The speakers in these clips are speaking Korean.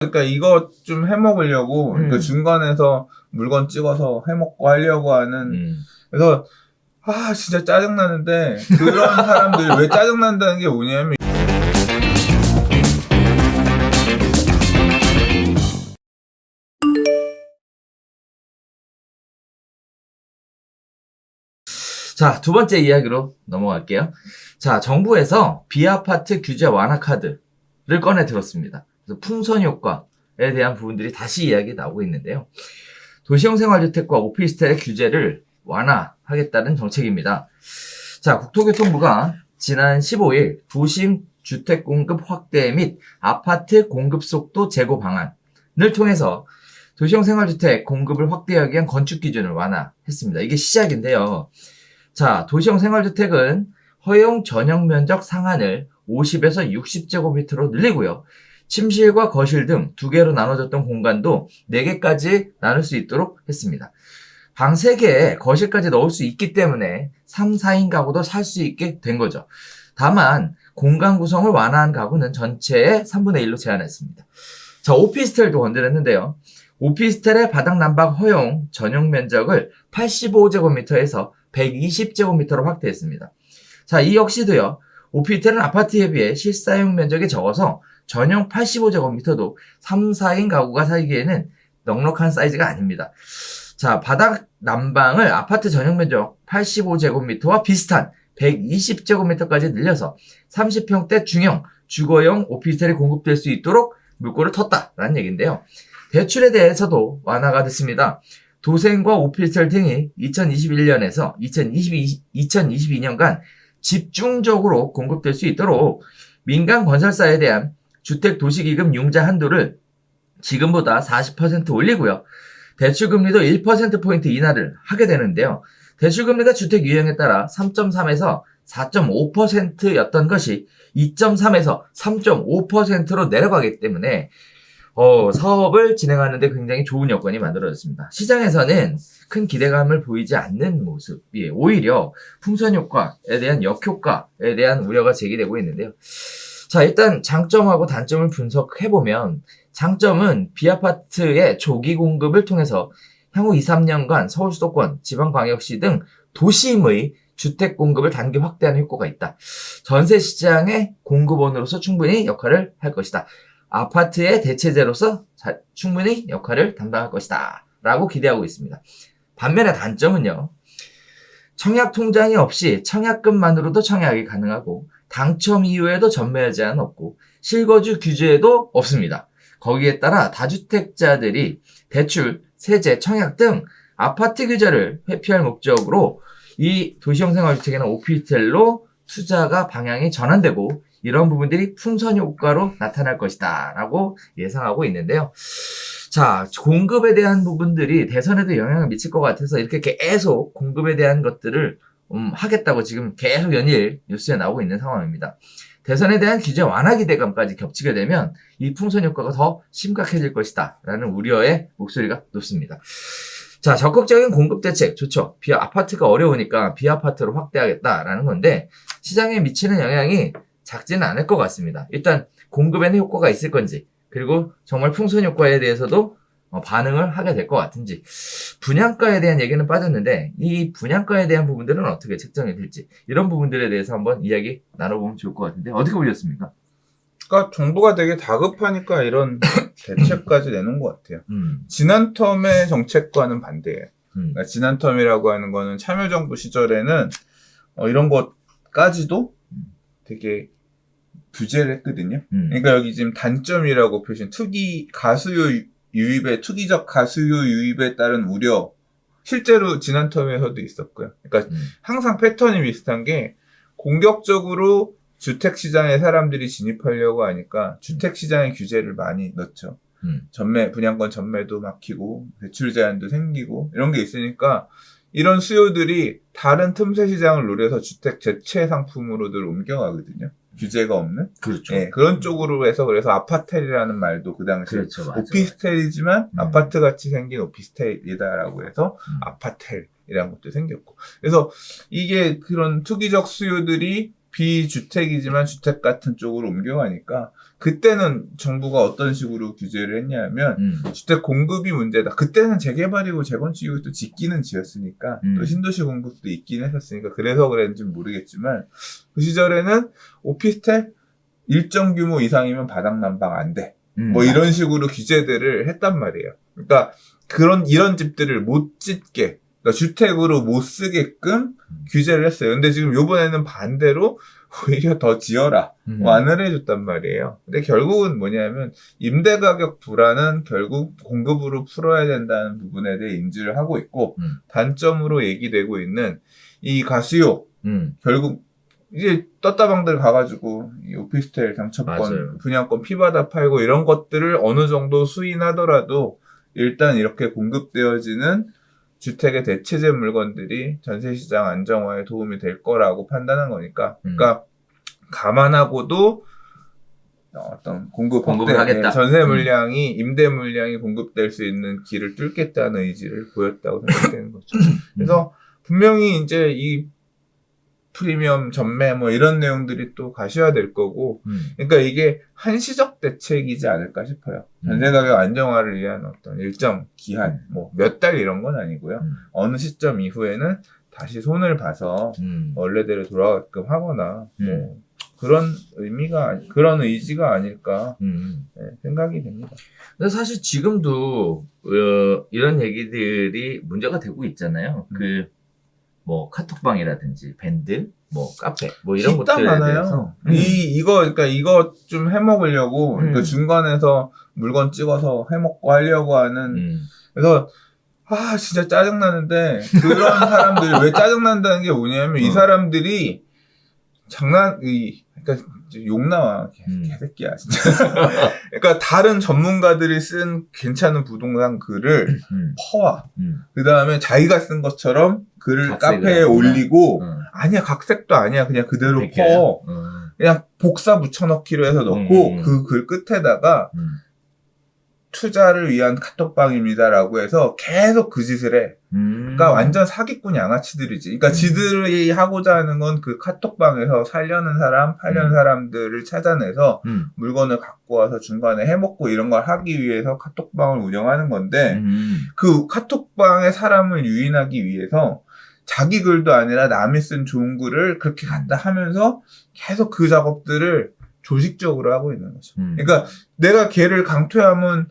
그러니까 이거 좀 해먹으려고 그러니까 중간에서 물건 찍어서 해먹고 하려고 하는 그래서 진짜 짜증나는데 그런 사람들이 왜 짜증난다는 게 뭐냐면 자, 두 번째 이야기로 넘어갈게요. 자, 정부에서 비아파트 규제 완화 카드를 꺼내 들었습니다. 그래서 풍선 효과에 대한 부분들이 다시 이야기 나오고 있는데요. 도시형 생활주택과 오피스텔의 규제를 완화하겠다는 정책입니다. 자, 국토교통부가 지난 15일 도심 주택 공급 확대 및 아파트 공급 속도 제고 방안을 통해서 도시형 생활주택 공급을 확대하기 위한 건축 기준을 완화했습니다. 이게 시작인데요. 자, 도시형 생활주택은 허용 전용 면적 상한을 50에서 60제곱미터로 늘리고요. 침실과 거실 등 두 개로 나눠졌던 공간도 4개까지 나눌 수 있도록 했습니다. 방 3개에 거실까지 넣을 수 있기 때문에 3, 4인 가구도 살 수 있게 된 거죠. 다만 공간 구성을 완화한 가구는 전체의 3분의 1로 제한했습니다. 자, 오피스텔도 건드렸는데요. 오피스텔의 바닥 난방 허용 전용 면적을 85제곱미터에서 120제곱미터로 확대했습니다. 자, 이 역시도요. 오피스텔은 아파트에 비해 실사용 면적이 적어서 전용 85제곱미터도 3, 4인 가구가 살기에는 넉넉한 사이즈가 아닙니다. 자, 바닥 난방을 아파트 전용 면적 85제곱미터와 비슷한 120제곱미터까지 늘려서 30평대 중형 주거용 오피스텔이 공급될 수 있도록 물꼬를 텄다라는 얘기인데요. 대출에 대해서도 완화가 됐습니다. 도생과 오피스텔 등이 2021년에서 2022년간 집중적으로 공급될 수 있도록 민간 건설사에 대한 주택도시기금 융자 한도를 지금보다 40% 올리고요. 대출금리도 1%포인트 인하를 하게 되는데요. 대출금리가 주택 유형에 따라 3.3에서 4.5%였던 것이 2.3에서 3.5%로 내려가기 때문에 사업을 진행하는데 굉장히 좋은 여건이 만들어졌습니다. 시장에서는 큰 기대감을 보이지 않는 모습이 오히려 풍선 효과에 대한 역효과에 대한 우려가 제기되고 있는데요. 자, 일단 장점하고 단점을 분석해보면 장점은 비아파트의 조기 공급을 통해서 향후 2, 3년간 서울 수도권, 지방광역시 등 도심의 주택 공급을 단기 확대하는 효과가 있다. 전세 시장의 공급원으로서 충분히 역할을 할 것이다. 아파트의 대체제로서 충분히 역할을 담당할 것이다 라고 기대하고 있습니다. 반면에 단점은요. 청약 통장이 없이 청약금만으로도 청약이 가능하고 당첨 이후에도 전매 제한 없고 실거주 규제도 없습니다. 거기에 따라 다주택자들이 대출, 세제, 청약 등 아파트 규제를 회피할 목적으로 이 도시형 생활주택이나 오피스텔로 투자가 방향이 전환되고 이런 부분들이 풍선 효과로 나타날 것이다 라고 예상하고 있는데요. 자, 공급에 대한 부분들이 대선에도 영향을 미칠 것 같아서 이렇게 계속 공급에 대한 것들을 하겠다고 지금 계속 연일 뉴스에 나오고 있는 상황입니다. 대선에 대한 규제 완화 기대감까지 겹치게 되면 이 풍선 효과가 더 심각해질 것이다 라는 우려의 목소리가 높습니다. 자, 적극적인 공급 대책 좋죠. 아파트가 어려우니까 비아파트로 확대하겠다라는 건데 시장에 미치는 영향이 작지는 않을 것 같습니다. 일단 공급에는 효과가 있을 건지 그리고 정말 풍선 효과에 대해서도 반응을 하게 될 것 같은지 분양가에 대한 얘기는 빠졌는데 이 분양가에 대한 부분들은 어떻게 책정이 될지 이런 부분들에 대해서 한번 이야기 나눠보면 좋을 것 같은데 어떻게 보셨습니까? 그러니까 정부가 되게 다급하니까 이런 대책까지 내놓은 것 같아요. 지난 텀의 정책과는 반대예요. 그러니까 지난 텀이라고 하는 거는 참여정부 시절에는 이런 것까지도 되게 규제를 했거든요. 그러니까 여기 지금 단점이라고 표시한 투기적 가수요 유입에 따른 우려 실제로 지난 텀에서도 있었고요. 그러니까 항상 패턴이 비슷한 게 공격적으로 주택시장에 사람들이 진입하려고 하니까 주택시장에 규제를 많이 넣죠. 분양권 전매도 막히고 대출 제한도 생기고 이런 게 있으니까 이런 수요들이 다른 틈새 시장을 노려서 주택 대체 상품으로들 옮겨가거든요. 규제가 없는. 그렇죠. 네, 그런 쪽으로 해서 그래서 아파텔이라는 말도 그 당시 그렇죠, 맞아, 오피스텔이지만 아파트 같이 생긴 오피스텔이다라고 해서 아파텔이라는 것도 생겼고. 그래서 이게 그런 투기적 수요들이 비주택이지만 주택 같은 쪽으로 옮겨가니까 그때는 정부가 어떤 식으로 규제를 했냐면 주택 공급이 문제다. 그때는 재개발이고 재건축이고 또 짓기는 지었으니까 또 신도시 공급도 있긴 했었으니까 그래서 그랬는지는 모르겠지만 그 시절에는 오피스텔 일정 규모 이상이면 바닥 난방 안 돼. 뭐 이런 식으로 규제들을 했단 말이에요. 그러니까 이런 집들을 못 짓게, 그러니까 주택으로 못 쓰게끔 규제를 했어요. 근데 지금 요번에는 반대로 오히려 더 지어라 완화를 해줬단 말이에요. 근데 결국은 뭐냐면 임대가격 불안은 결국 공급으로 풀어야 된다는 부분에 대해 인지를 하고 있고 단점으로 얘기되고 있는 이 가수요 결국 이제 떴다방들 가가지고 이 오피스텔 당첨권, 맞아요. 분양권 피받아 팔고 이런 것들을 어느 정도 수인하더라도 일단 이렇게 공급되어지는 주택의 대체재 물건들이 전세시장 안정화에 도움이 될 거라고 판단한 거니까. 그러니까 감안하고도 어떤 공급을 하겠다. 전세 물량이 임대 물량이 공급될 수 있는 길을 뚫겠다는 의지를 보였다고 생각되는 거죠. 그래서 분명히 이제 이 프리미엄 전매 뭐 이런 내용들이 또 가셔야될 거고, 그러니까 이게 한시적 대책이지 않을까 싶어요. 전세 가격 안정화를 위한 어떤 일정 기한, 뭐 몇 달 이런 건 아니고요. 어느 시점 이후에는 다시 손을 봐서 원래대로 돌아가게끔 하거나 뭐 그런 그런 의지가 아닐까 생각이 됩니다. 근데 사실 지금도 이런 얘기들이 문제가 되고 있잖아요. 뭐 카톡방이라든지 밴드, 뭐 카페, 뭐 이런 것들에 대해서 그러니까 이거 좀 해먹으려고 그러니까 중간에서 물건 찍어서 해먹고 하려고 하는 그래서 진짜 짜증나는데 그런 사람들이 왜 짜증난다는 게 뭐냐면 이 사람들이 그러니까 욕 나와 개새끼야 진짜. 그러니까 다른 전문가들이 쓴 괜찮은 부동산 글을 퍼와. 그 다음에 자기가 쓴 것처럼 글을 카페에 올리고 아니야 각색도 아니야 그냥 그대로 퍼. 그냥 복사 붙여넣기로 해서 넣고 그 글 끝에다가 투자를 위한 카톡방입니다라고 해서 계속 그 짓을 해. 그러니까 완전 사기꾼 양아치들이지. 그러니까 지들이 하고자 하는 건 그 카톡방에서 살려는 사람, 팔려는 사람들을 찾아내서 물건을 갖고 와서 중간에 해먹고 이런 걸 하기 위해서 카톡방을 운영하는 건데 그 카톡방에 사람을 유인하기 위해서 자기 글도 아니라 남이 쓴 좋은 글을 그렇게 갖다 하면서 계속 그 작업들을 조직적으로 하고 있는 거죠. 그러니까 내가 걔를 강퇴하면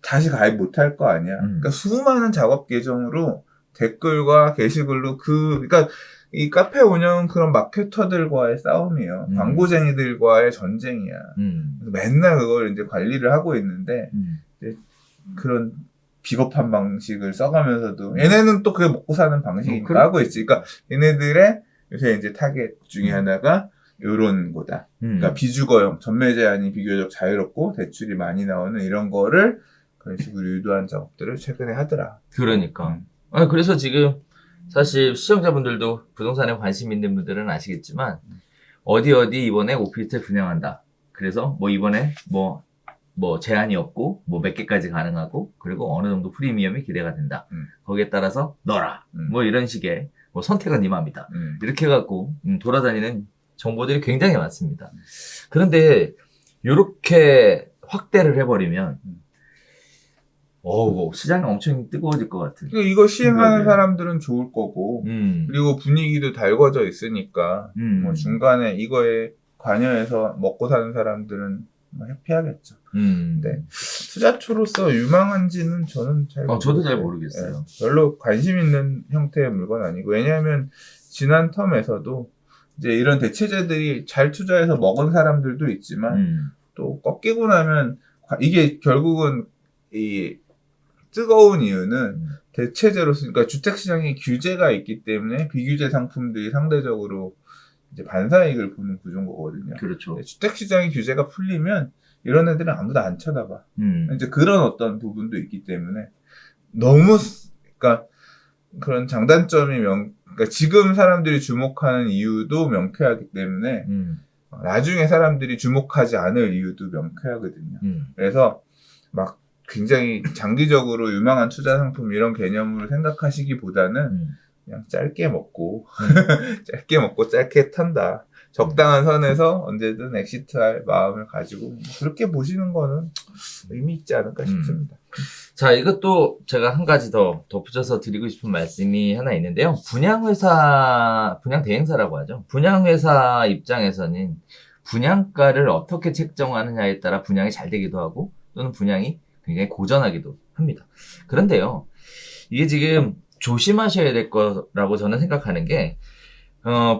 다시 가입 못할 거 아니야. 그러니까 수많은 작업 계정으로 댓글과 게시글로 그러니까 이 카페 운영은 그런 마케터들과의 싸움이에요. 광고쟁이들과의 전쟁이야. 맨날 그걸 이제 관리를 하고 있는데 이제 그런 비겁한 방식을 써가면서도 얘네는 또 그게 먹고 사는 방식이니까 하고 있지. 그러니까 얘네들의 요새 이제 타겟 중에 하나가 요런 거다. 그러니까 비주거형, 전매 제한이 비교적 자유롭고 대출이 많이 나오는 이런 거를 그런 식으로 유도한 작업들을 최근에 하더라. 그러니까. 그래서 지금 사실 시청자분들도 부동산에 관심 있는 분들은 아시겠지만 어디 이번에 오피스텔 분양한다. 그래서 뭐 이번에 뭐 제한이 없고 뭐 몇 개까지 가능하고 그리고 어느 정도 프리미엄이 기대가 된다. 거기에 따라서 넣어라. 뭐 이런 식의 뭐 선택은 네 맘이다. 이렇게 해갖고 돌아다니는 정보들이 굉장히 많습니다. 그런데 이렇게 확대를 해버리면 시장이 엄청 뜨거워질 것 같은. 그러니까 이거 시행하는 사람들은 좋을 거고 그리고 분위기도 달궈져 있으니까 뭐 중간에 이거에 관여해서 먹고 사는 사람들은 뭐 해피하겠죠. 근데 투자초로서 유망한지는 저는 잘 모르겠어요. 저도 잘 모르겠어요. 별로 관심 있는 형태의 물건 아니고 왜냐하면 지난 텀에서도 이제 이런 대체재들이 잘 투자해서 먹은 사람들도 있지만 또 꺾이고 나면 이게 결국은 이 뜨거운 이유는 대체재로서 그러니까 주택시장에 규제가 있기 때문에 비규제 상품들이 상대적으로 이제 반사이익을 보는 구조인 거거든요. 그렇죠. 주택시장의 규제가 풀리면 이런 애들은 아무도 안 쳐다봐. 이제 그런 어떤 부분도 있기 때문에 너무 그러니까 그런 장단점이 그러니까 지금 사람들이 주목하는 이유도 명쾌하기 때문에 나중에 사람들이 주목하지 않을 이유도 명쾌하거든요. 그래서 막 굉장히 장기적으로 유망한 투자 상품 이런 개념으로 생각하시기보다는 그냥 짧게 먹고 짧게 먹고 짧게 탄다. 적당한 선에서 언제든 엑시트할 마음을 가지고 그렇게 보시는 거는 의미 있지 않을까 싶습니다. 자, 이것도 제가 한 가지 더 덧붙여서 드리고 싶은 말씀이 하나 있는데요. 분양회사, 분양대행사라고 하죠. 분양회사 입장에서는 분양가를 어떻게 책정하느냐에 따라 분양이 잘 되기도 하고 또는 분양이 굉장히 고전하기도 합니다. 그런데요, 이게 지금 조심하셔야 될 거라고 저는 생각하는 게,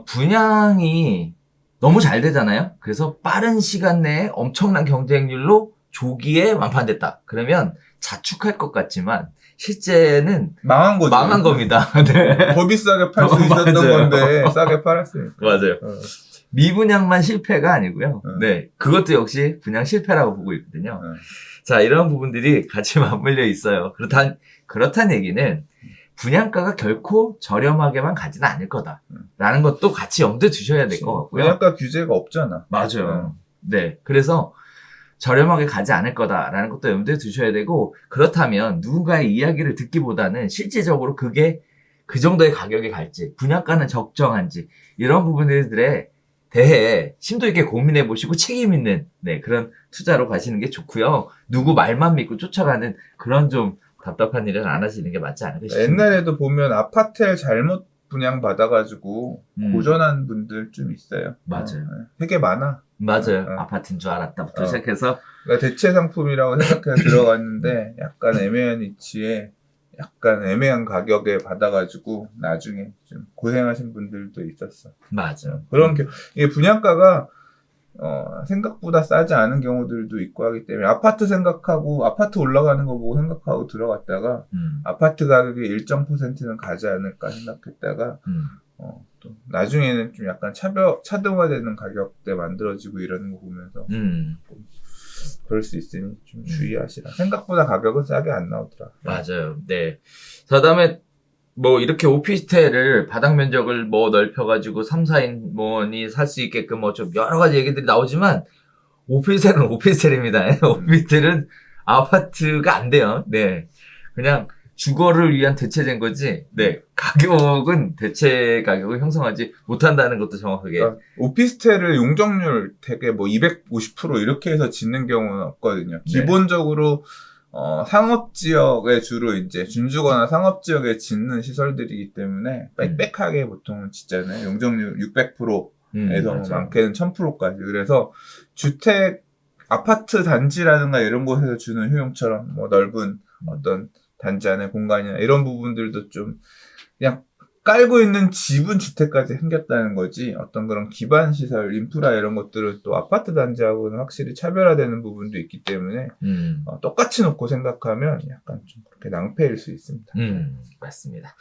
분양이 너무 잘 되잖아요. 그래서 빠른 시간 내에 엄청난 경쟁률로 조기에 완판됐다. 그러면 자축할 것 같지만 실제는 망한 거죠. 망한 겁니다. 네. 더 비싸게 팔 수 있었던 맞아요. 건데 싸게 팔았으니까. 맞아요. 미분양만 실패가 아니고요. 응. 네. 그것도 역시 분양 실패라고 보고 있거든요. 응. 자, 이런 부분들이 같이 맞물려 있어요. 그렇다는 얘기는 분양가가 결코 저렴하게만 가지는 않을 거다라는 것도 같이 염두에 두셔야 될 것 같고요. 분양가 규제가 없잖아. 맞아요. 네. 그래서 저렴하게 가지 않을 거다라는 것도 염두에 두셔야 되고, 그렇다면 누군가의 이야기를 듣기보다는 실질적으로 그게 그 정도의 가격에 갈지, 분양가는 적정한지, 이런 부분들에 대해 심도 있게 고민해 보시고 책임 있는, 네, 그런 투자로 가시는 게 좋고요. 누구 말만 믿고 쫓아가는 그런 좀 답답한 일은 안 하시는 게 맞지 않을까 싶습니다. 옛날에도 보면 아파트를 잘못 분양 받아가지고 고전한 분들 좀 있어요. 맞아요. 되게 많아. 맞아요. 아파트인 줄 알았다부터 시작해서. 그러니까 대체 상품이라고 생각해서 들어갔는데 약간 애매한 위치에 약간 애매한 가격에 받아가지고 나중에 좀 고생하신 분들도 있었어. 맞아요. 그런 이게 분양가가 생각보다 싸지 않은 경우들도 있고 하기 때문에 아파트 생각하고 아파트 올라가는 거 보고 생각하고 들어갔다가 아파트 가격의 일정 %는 가지 않을까 생각했다가 또 나중에는 좀 약간 차등화되는 가격대 만들어지고 이러는 거 보면서 그럴 수 있으니 좀 주의하시라. 생각보다 가격은 싸게 안 나오더라. 맞아요. 네. 자, 다음에 뭐 이렇게 오피스텔을 바닥 면적을 뭐 넓혀가지고 3, 4인원이 살 수 있게끔 뭐 좀 여러 가지 얘기들이 나오지만 오피스텔은 오피스텔입니다. 오피스텔은 아파트가 안 돼요. 네. 그냥 주거를 위한 대체된 거지. 네. 가격은 대체 가격을 형성하지 못한다는 것도 정확하게. 그러니까 오피스텔을 용적률 되게 뭐 250% 이렇게 해서 짓는 경우는 없거든요. 네. 기본적으로 상업지역에 주로 이제 준주거나 상업지역에 짓는 시설들이기 때문에 빽빽하게 보통은 짓잖아요. 용적률 600%에서 뭐 많게는 1000%까지. 그래서 주택, 아파트 단지라든가 이런 곳에서 주는 효용처럼 뭐 넓은 어떤 단지 안의 공간이나 이런 부분들도 좀 그냥 깔고 있는 집은 주택까지 생겼다는 거지 어떤 그런 기반 시설, 인프라 이런 것들은 또 아파트 단지하고는 확실히 차별화되는 부분도 있기 때문에 똑같이 놓고 생각하면 약간 좀 그렇게 낭패일 수 있습니다. 맞습니다.